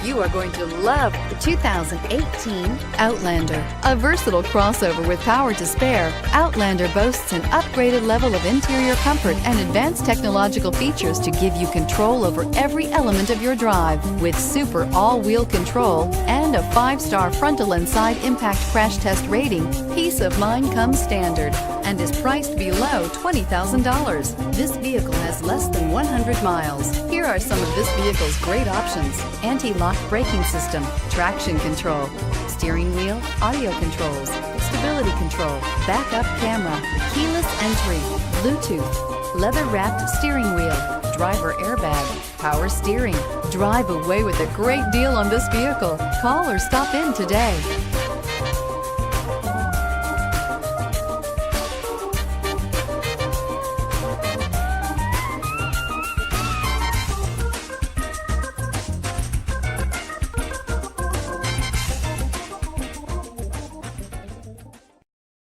You are going to love the 2018 Outlander. A versatile crossover with power to spare, Outlander boasts an upgraded level of interior comfort and advanced technological features to give you control over every element of your drive. With super all-wheel control and a 5-star frontal and side impact crash test rating, peace of mind comes standard and is priced below $20,000. This vehicle has less than 100 miles. Here are some of this vehicle's great options: anti-lock braking system, traction control, steering wheel audio controls, stability control, backup camera, keyless entry, Bluetooth, leather-wrapped steering wheel, driver airbag, power steering. Drive away with a great deal on this vehicle. Call or stop in today.